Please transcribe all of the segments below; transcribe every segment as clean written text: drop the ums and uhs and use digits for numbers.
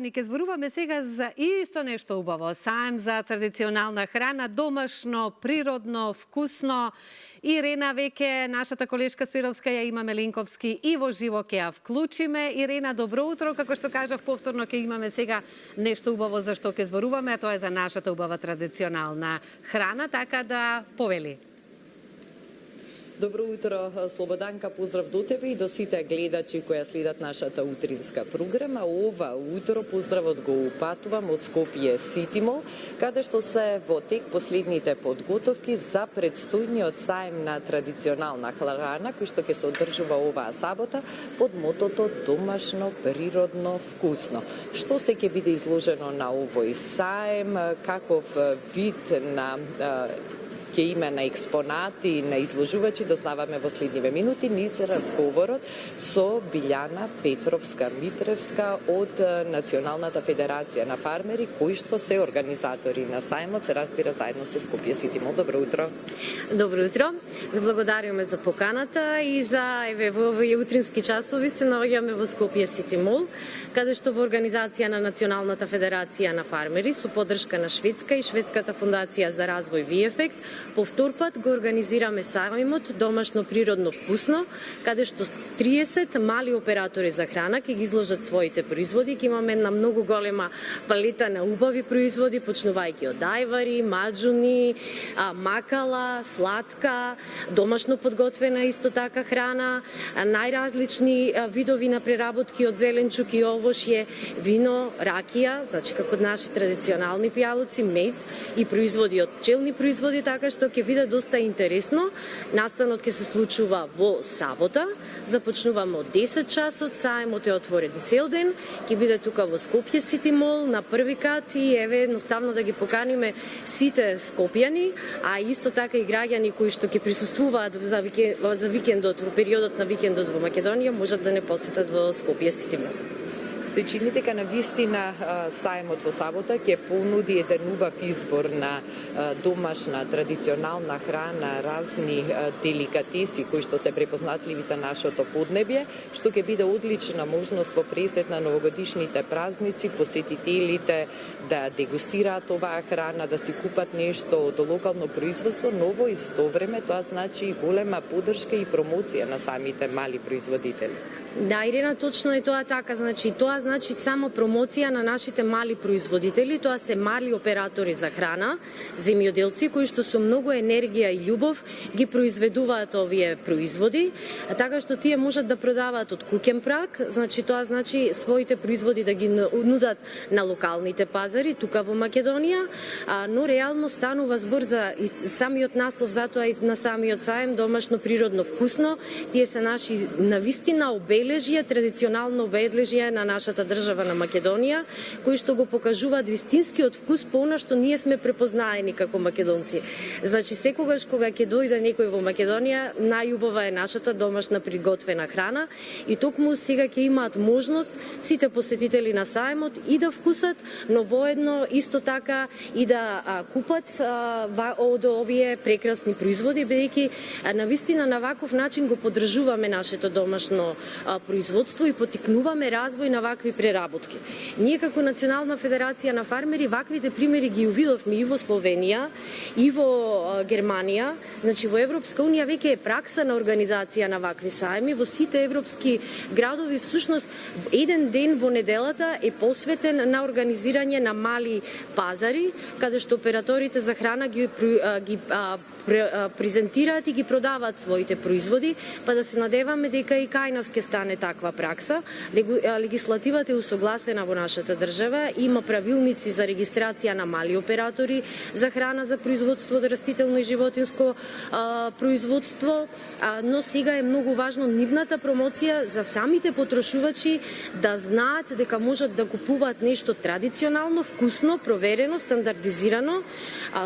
граѓани, ке зборуваме сега за исто нешто убаво. Саем за традиционална храна, домашно, природно, вкусно. Ирена веќе, нашата колешка Спировска, ја имаме Линковски и во живо ке ја вклучиме. Ирена, добро утро. Како што кажав, повторно ке имаме сега нешто убаво за што ке зборуваме, а тоа е за нашата убава традиционална храна, така да повели. Добро утро, Слободанка, поздрав до тебе и до сите гледачи кои следат нашата утринска програма. Ова утро поздравот го упатувам од Скопје Сити Мол, каде што се во тек последните подготовки за предстојниот саем на традиционална храна, кој што ќе се одржува оваа сабота под мотото домашно, природно, вкусно. Што се ќе биде изложено на овој саем, каков вид на ќе има на експонати, на изложувачи, дознаваме во следниве минути низ разговорот со Билјана Петровска-Митревска од Националната федерација на фармери, кои што се организатори на сајмот, се разбира заедно со Скопје Сити Мол. Добро утро. Добро утро. Ви благодариме за поканата и за во овие утрински часови се наоѓаме во Скопје Сити Мол, каде што во организација на Националната федерација на фармери со поддршка на Шведска и Шведската фондација за развој ВИЕФЕК по втор пат го организираме сајмот домашно природно вкусно, каде што 30 мали оператори за храна ќе ги изложат своите производи. Ќе имаме една многу голема палета на убави производи, почнувајќи од ајвари, маџуни, макала, сладка, домашно подготвена исто така храна, најразлични видови на преработки од зеленчук и овошје, вино, ракија, значи како наши традиционални пијалоци, мед и производи од пчелни производи, така што ќе биде доста интересно. Настанот ќе се случува во сабота, започнуваме од 10 часот, саемот е отворен цел ден, ќе биде тука во Скопје Сити Мол на први кат и еве едноставно да ги поканиме сите скопјани, а исто така и граѓани кои што ќе присуствуваат за викендот, во периодот на викендот во Македонија, можат да не посетат во Скопје Сити Мол. Се чини дека на вистина саемот во сабота ќе понуди еден убав избор на домашна традиционална храна, разни деликатеси кои што се препознатливи за нашето поднебје, што ќе биде одлична можност во пресет на новогодишните празници посетителите да дегустираат оваа храна, да си купат нешто од локално производство, но во исто време тоа значи и голема поддршка и промоција на самите мали производители. Да, Ирена, точно е тоа така. Тоа значи само промоција на нашите мали производители. Тоа се мали оператори за храна, земјоделци кои што со многу енергија и љубов ги произведуваат овие производи, така што тие можат да продаваат од куќен праг, значи тоа значи своите производи да ги нудат на локалните пазари тука во Македонија, но реално станува збор за самиот наслов, затоа и на самиот саем домашно природно вкусно. Тие се наши навистина обележје, традиционално обележје на нашата држава на Македонија, кои што го покажуваат вистинскиот вкус по она што ние сме препознаени како македонци. Значи секогаш кога ќе дојде некој во Македонија, најубава е нашата домашна приготвена храна и токму сега ќе имаат можност сите посетители на саемот и да вкусат, но воедно исто така и да купат од овие прекрасни производи, бидејќи навистина на ваков начин го поддржуваме нашето домашно производство и потикнуваме развој на вакви преработки. Ние како Национална федерација на фармери ваквите примери ги увидовме и во Словенија, и во Германија. Значи во Европска унија веќе е пракса на организација на вакви саеми. Во сите европски градови всушност еден ден во неделата е посветен на организирање на мали пазари, каде што операторите за храна ги презентираат и ги продаваат своите производи, па да се надеваме дека и кај нас ќе стане таква пракса. Легислативата е усогласена во нашата држава, има правилници за регистрација на мали оператори за храна за производство од растително и животинско производство, но сега е многу важно нивната промоција за самите потрошувачи да знаат дека можат да купуваат нешто традиционално, вкусно, проверено, стандардизирано,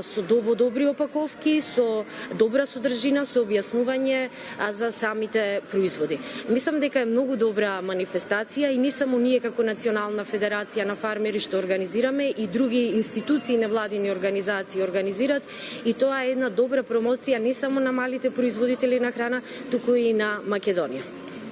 со добри опаковки, со добра содржина, со објаснување за самите производи. Мислам дека е многу добра манифестација и не само ние како Национална федерација на фармери што организираме, и други институции, невладини организации организираат, и тоа е една добра промоција не само на малите производители на храна, туку и на Македонија.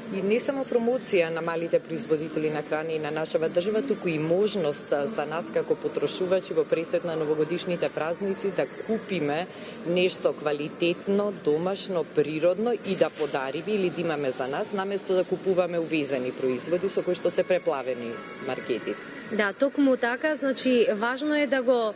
И не само промоција на малите производители на храна и на нашава држава, туку и можност за нас како потрошувачи во пресет на новогодишните празници да купиме нешто квалитетно, домашно, природно и да подариме или да имаме за нас, наместо да купуваме увезени производи со кои што се преплавени маркетите. Да, токму така, значи важно е да го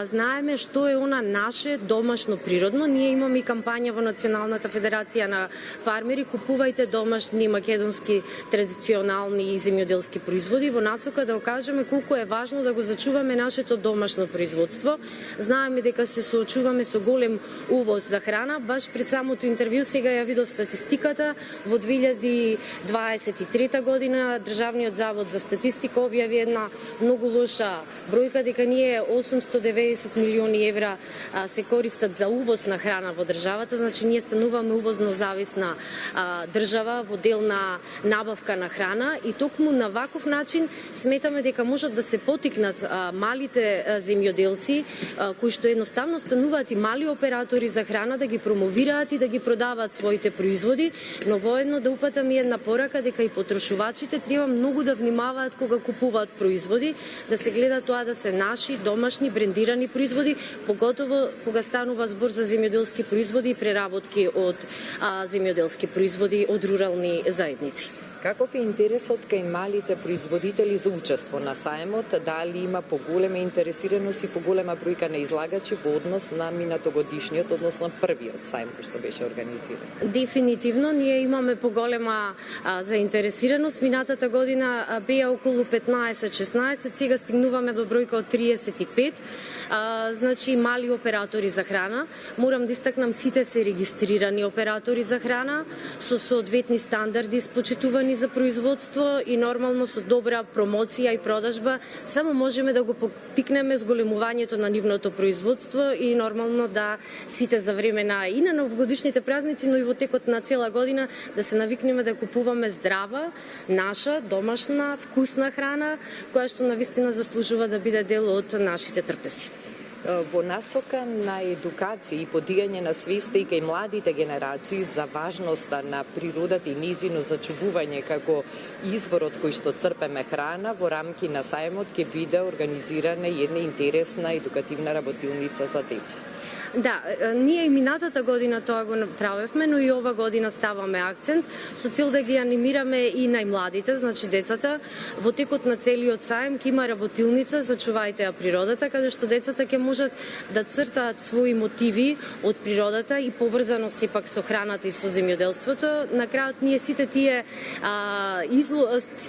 знаеме што е она наше домашно природно. Ние имаме и кампања во Националната федерација на фармери купувајте домашни македонски традиционални и земјоделски производи во насока да окажеме колку е важно да го зачуваме нашето домашно производство. Знаеме дека се соочуваме со голем увоз за храна. Баш пред самото интервју сега ја видов статистиката. Во 2023 година Државниот завод за статистика објави една многу лоша бројка дека ние 890 милиони евра се користат за увоз на храна во државата, значи ние стануваме увозно зависна држава во дел на набавка на храна и токму на ваков начин сметаме дека можат да се потикнат малите земјоделци кои што едноставно стануваат и мали оператори за храна да ги промовираат и да ги продаваат своите производи, но воедно да упатам и една порака дека и потрошувачите треба многу да внимаваат кога купуваат производи, да се гледа тоа да се наши домашни брендирани производи, поготово кога станува збор за земјоделски производи и преработки од земјоделски производи од рурални заедници. Каков е интересот кај малите производители за учество на саемот? Дали има поголема интересираност и поголема бројка на излагачи во однос на минатогодишниот, односно првиот саем кој што беше организиран? Дефинитивно, ние имаме поголема заинтересираност. Минатата година беа околу 15-16, сега стигнуваме до бројка од 35. Значи мали оператори за храна. Морам да истакнам, сите се регистрирани оператори за храна со соодветни стандарди, спочитувани за производство и нормално со добра промоција и продажба само можеме да го поттикнеме зголемувањето на нивното производство и нормално да сите за време на и на новогодишните празници, но и во текот на цела година да се навикнеме да купуваме здрава, наша, домашна, вкусна храна, која што навистина заслужува да биде дел од нашите трпези. Во насока на едукација и подигање на свеста и кај младите генерации за важноста на природата и низино зачувување како извор од кој што црпеме храна, во рамки на саемот ќе биде организирана една интересна едукативна работилница за деца. Да, ние и минатата година тоа го направивме, но и ова година ставаме акцент со цел да ги анимираме и најмладите, значи децата. Во текот на целиот саем ќе има работилница за чувајте ја природата, каде што децата ќе можат да цртаат своји мотиви од природата и поврзано сепак со храната и со земјоделството. На крајот ние сите тие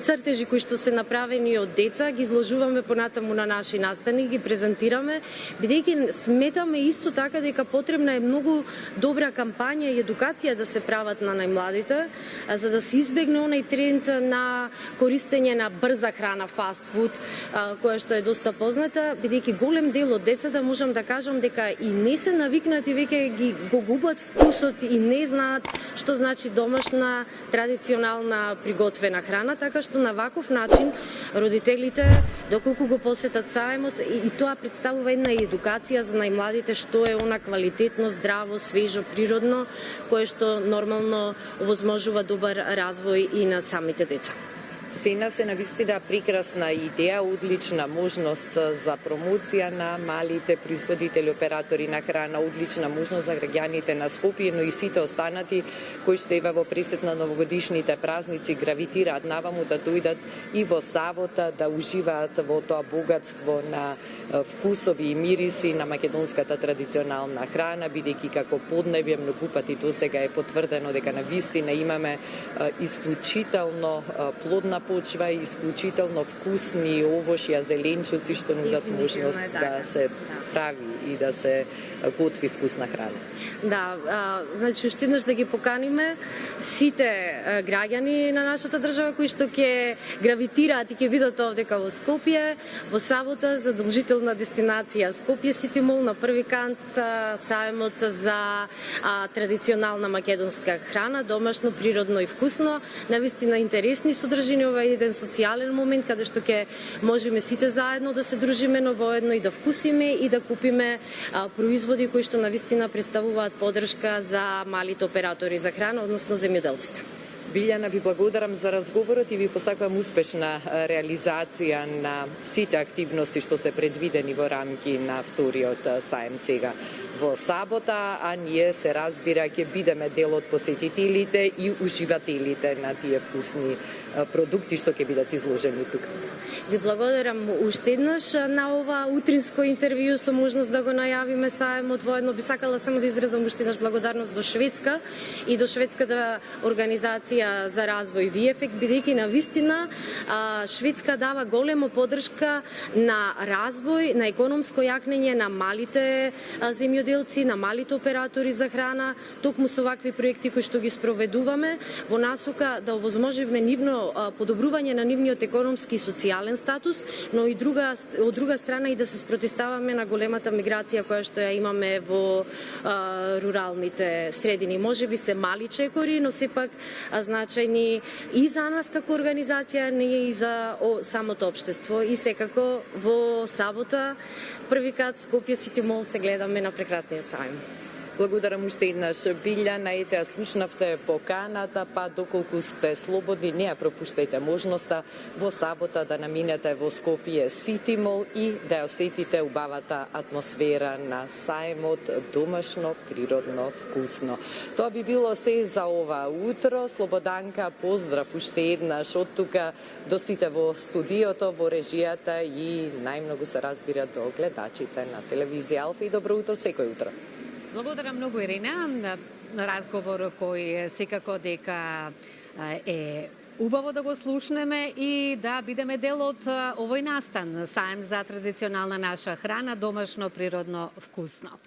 цртежи кои што се направени од деца ги изложуваме понатаму на наши настани, ги презентираме, бидејќи сметаме исто така дека потребна е многу добра кампања и едукација да се прават на најмладите, за да се избегне онај тренд на користење на брза храна, фаст фуд, која што е доста позната, бидејќи голем дел од децата можам да кажам дека и не се навикнати, веќе го губат вкусот и не знаат што значи домашна традиционална приготвена храна, така што на ваков начин родителите доколку го посетат саемот и тоа представува една едукација за најмладите што е она квалитетно, здраво, свежо, природно, кое што нормално овозможува добар развој и на самите деца. Сена се навистина прекрасна идеја, одлична можност за промоција на малите производители, оператори на храна, одлична можност за граѓаните на Скопје, но и сите останати кои што ева во пресет на новогодишните празници гравитираат наваму да дојдат и во сабота да уживаат во тоа богатство на вкусови и мириси на македонската традиционална храна, бидејќи како поднебје многу пати досега е потврдено дека навистина имаме исклучително плодна почва и исклучително вкусни овошји, зеленчуци што нудат можност да се прави и да се готви вкусна храна. Да, значи уште еднаш да ги поканиме сите граѓани на нашата држава кои што ќе гравитираат и ќе видат овдека во Скопје во сабота задолжителна дестинација Скопје Сити Мол на први кант саемот за традиционална македонска храна, домашно, природно и вкусно. Навистина интересни содржини, ова е еден социјален момент каде што ќе можеме сите заедно да се дружиме, но воедно и да вкусиме и да купиме производи кои што навистина представуваат поддршка за малите оператори за храна, односно земјоделците. Билјана, ви благодарам за разговорот и ви посакувам успешна реализација на сите активности што се предвидени во рамки на вториот саем сега во сабота, а ние се разбира ќе бидеме дел од посетителите и уживателите на тие вкусни продукти што ќе бидат изложени тука. Ви благодарам уште еднаш на ова утринско интервју со можност да го најавиме саемот. Воедно би сакала само да изразам уште еднаш благодарност до Шведска и до шведската организација за развој ВИЕФЕК, бидејќи на вистина Шведска дава голема поддршка на развој, на економско јакнење на малите земјоделци, на малите оператори за храна, токму со вакви проекти кои што ги спроведуваме во насока да овозможиме нивно подобрување на нивниот економски и социјален статус, но и од друга страна и да се спротивставаме на големата миграција која што ја имаме во руралните средини. Можеби се мали чекори, но сепак значајни и за нас како организација, не и за самото општество. И секако во сабота првикат Скопје Сити Мол се гледаме на прекрасниот саем. Благодарам уште еднаш, Билјана, ете ја слушнавте поканата, па доколку сте слободни, не ја пропуштајте можноста во сабота да наминете во Скопје Сити Мол и да ја осетите убавата атмосфера на саемот, домашно, природно, вкусно. Тоа би било се за ова утро. Слободанка, поздрав уште еднаш од тука до сите во студиото, во режијата и најмногу се разбира до гледачите на телевизија Алфа и добро утро секој утро. Благодарам многу, Ирина, на разговор кој секако дека е убаво да го слушнеме и да бидеме дел од овој настан, саем за традиционална наша храна, домашно, природно, вкусно.